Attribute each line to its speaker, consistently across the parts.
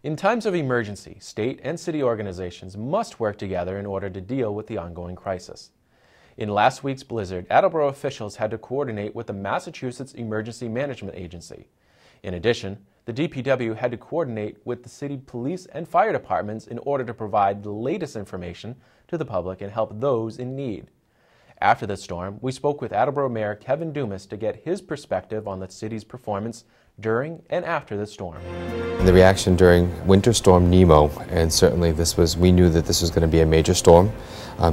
Speaker 1: In times of emergency, state and city organizations must work together in order to deal with the ongoing crisis. In last week's blizzard, Attleboro officials had to coordinate with the Massachusetts Emergency Management Agency. In addition, the DPW had to coordinate with the city police and fire departments in order to provide the latest information to the public and help those in need. After the storm, we spoke with Attleboro Mayor Kevin Dumas to get his perspective on the city's performance during and after the storm.
Speaker 2: The reaction during Winter Storm Nemo, and certainly we knew that this was going to be a major storm,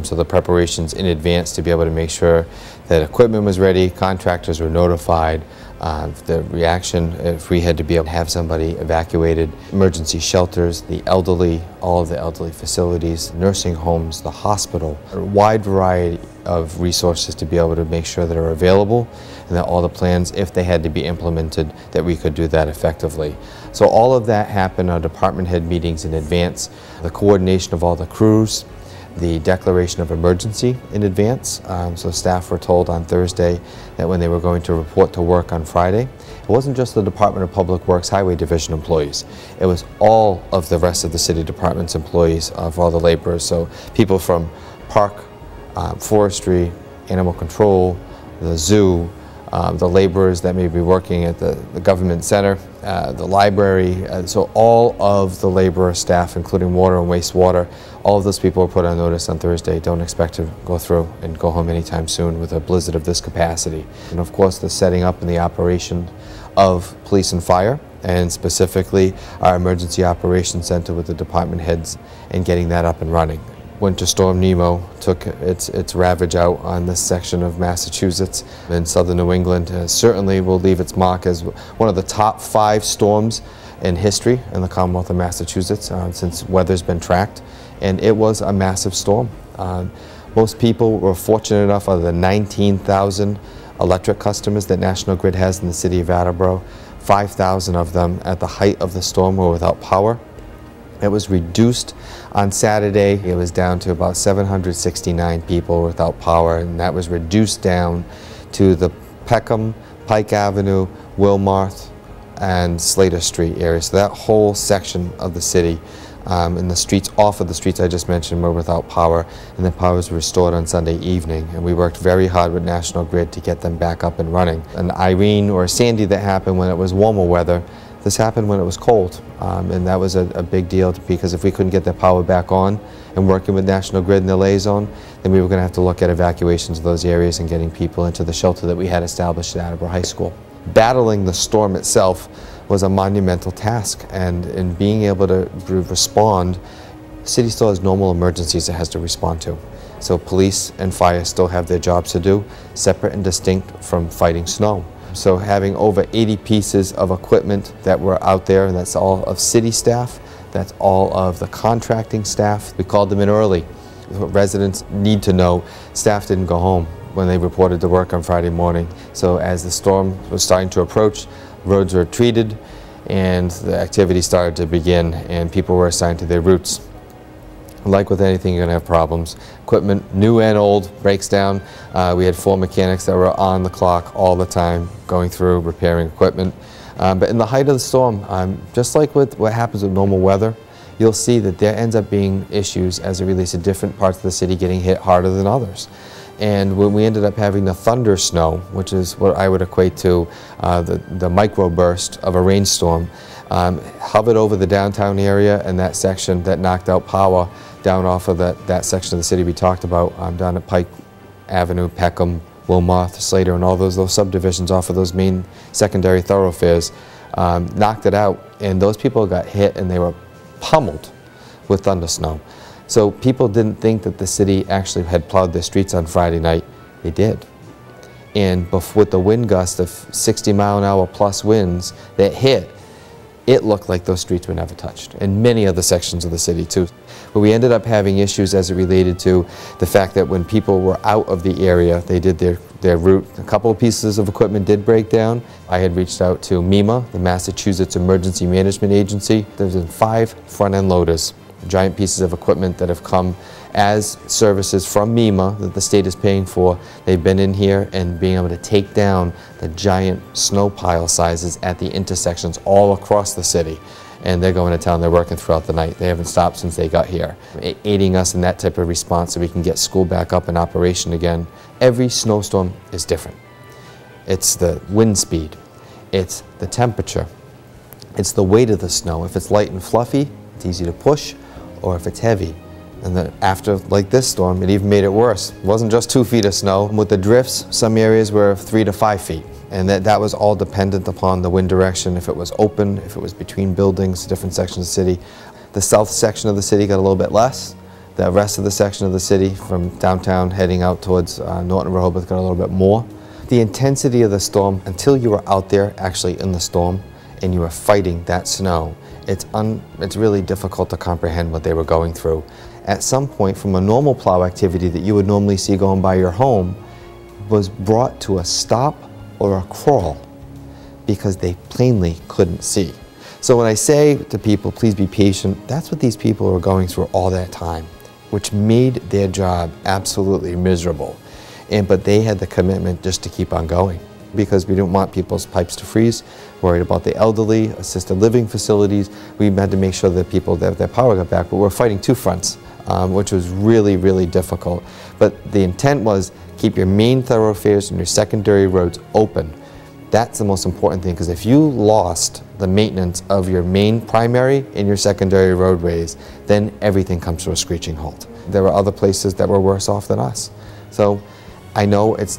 Speaker 2: so the preparations in advance to be able to make sure that equipment was ready, contractors were notified, the reaction if we had to be able to have somebody evacuated, emergency shelters, the elderly, all of the elderly facilities, nursing homes, the hospital, a wide variety of resources to be able to make sure that are available and that all the plans, if they had to be implemented, that we could do that effectively. So all of that happened on department head meetings in advance, the coordination of all the crews, the declaration of emergency in advance. So staff were told on Thursday that when they were going to report to work on Friday, it wasn't just the Department of Public Works Highway Division employees. It was all of the rest of the city department's employees, of all the laborers. So people from park, forestry, animal control, the zoo, the laborers that may be working at the government center, the library, so all of the laborer staff, including water and wastewater, all of those people were put on notice on Thursday. Don't expect to go through and go home anytime soon with a blizzard of this capacity. And of course the setting up and the operation of police and fire, and specifically our emergency operations center with the department heads and getting that up and running. Winter Storm Nemo took its ravage out on this section of Massachusetts and southern New England. Certainly will leave its mark as one of the top 5 storms in history in the Commonwealth of Massachusetts since weather's been tracked, and it was a massive storm. Most people were fortunate enough, out of the 19,000 electric customers that National Grid has in the city of Attleboro, 5,000 of them at the height of the storm were without power. It was reduced on Saturday. It was down to about 769 people without power, and that was reduced down to the Peckham, Pike Avenue, Wilmarth, and Slater Street area. So that whole section of the city, and the streets off of the streets I just mentioned, were without power, and the power was restored on Sunday evening. And we worked very hard with National Grid to get them back up and running. An Irene or a Sandy that happened when it was warmer weather, this happened when it was cold, and that was a big deal because if we couldn't get the power back on and working with National Grid and the liaison, then we were going to have to look at evacuations of those areas and getting people into the shelter that we had established at Attleboro High School. Battling the storm itself was a monumental task, and in being able to respond, the city still has normal emergencies it has to respond to. So police and fire still have their jobs to do, separate and distinct from fighting snow. So having over 80 pieces of equipment that were out there, and that's all of city staff, that's all of the contracting staff. We called them in early. Residents need to know staff didn't go home when they reported to work on Friday morning. So as the storm was starting to approach, roads were treated and the activity started to begin and people were assigned to their routes. Like with anything, you're going to have problems. Equipment, new and old, breaks down. We had 4 mechanics that were on the clock all the time, going through, repairing equipment. But in the height of the storm, just like with what happens with normal weather, you'll see that there ends up being issues as it relates to different parts of the city getting hit harder than others. And when we ended up having the thunder snow, which is what I would equate to the microburst of a rainstorm, hovered over the downtown area and that section that knocked out power down off of that section of the city we talked about, down at Pike Avenue, Peckham, Wilmarth, Slater, and all those subdivisions off of those main secondary thoroughfares, knocked it out, and those people got hit and they were pummeled with thunder snow. So people didn't think that the city actually had plowed their streets on Friday night. They did. And with the wind gust of 60-mile-an-hour plus winds that hit, it looked like those streets were never touched, and many other sections of the city too. But we ended up having issues as it related to the fact that when people were out of the area, they did their route. A couple of pieces of equipment did break down. I had reached out to MEMA, the Massachusetts Emergency Management Agency. There's been 5 front-end loaders, giant pieces of equipment that have come as services from MEMA that the state is paying for. They've been in here and being able to take down the giant snow pile sizes at the intersections all across the city. and they're going to town, they're working throughout the night. They haven't stopped since they got here, aiding us in that type of response so we can get school back up in operation again. Every snowstorm is different. It's the wind speed, it's the temperature, it's the weight of the snow. If it's light and fluffy, it's easy to push, or if it's heavy. And then after, like this storm, it even made it worse. It wasn't just 2 feet of snow. With the drifts, some areas were 3 to 5 feet. And that was all dependent upon the wind direction, if it was open, if it was between buildings, different sections of the city. The south section of the city got a little bit less. The rest of the section of the city, from downtown heading out towards Norton, Rehoboth, got a little bit more. The intensity of the storm, until you were out there actually in the storm and you were fighting that snow, it's really difficult to comprehend what they were going through. At some point, from a normal plow activity that you would normally see going by your home, was brought to a stop or a crawl because they plainly couldn't see. So when I say to people, please be patient, that's what these people were going through all that time, which made their job absolutely miserable. But they had the commitment just to keep on going, because we didn't want people's pipes to freeze, worried about the elderly, assisted living facilities. We had to make sure that people, that their power got back, but we're fighting 2 fronts, which was really, really difficult. But the intent was keep your main thoroughfares and your secondary roads open. That's the most important thing, because if you lost the maintenance of your main primary and your secondary roadways, then everything comes to a screeching halt. There were other places that were worse off than us. So I know it's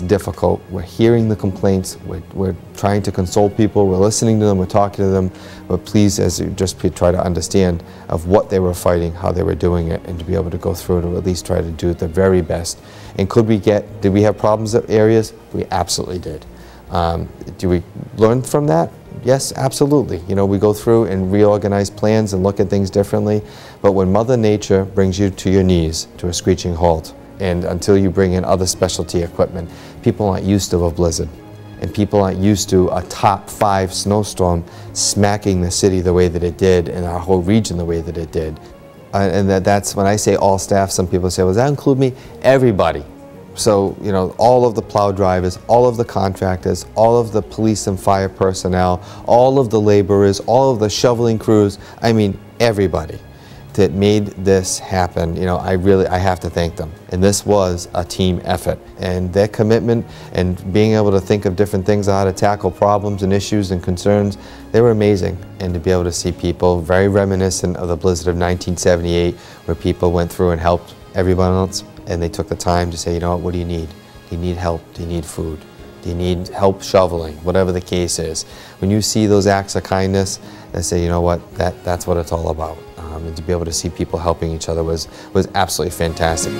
Speaker 2: difficult. We're hearing the complaints, we're trying to console people, we're listening to them, we're talking to them, but please, as you just try to understand of what they were fighting, how they were doing it, and to be able to go through to at least try to do the very best. And did we have problems at areas? We absolutely did. Do we learn from that? Yes, absolutely. You know, we go through and reorganize plans and look at things differently, but when Mother Nature brings you to your knees, to a screeching halt, and until you bring in other specialty equipment, people aren't used to a blizzard, and people aren't used to a top 5 snowstorm smacking the city the way that it did and our whole region the way that it did. And that's when I say all staff, some people say, well, does that include me? Everybody. So, you know, all of the plow drivers, all of the contractors, all of the police and fire personnel, all of the laborers, all of the shoveling crews, I mean, everybody that made this happen, you know, I have to thank them. And this was a team effort. And their commitment and being able to think of different things, how to tackle problems and issues and concerns, they were amazing. And to be able to see people very reminiscent of the blizzard of 1978, where people went through and helped everyone else, and they took the time to say, you know what do you need? Do you need help? Do you need food? Do you need help shoveling? Whatever the case is. When you see those acts of kindness, they say, you know what, that's what it's all about. And to be able to see people helping each other was absolutely fantastic.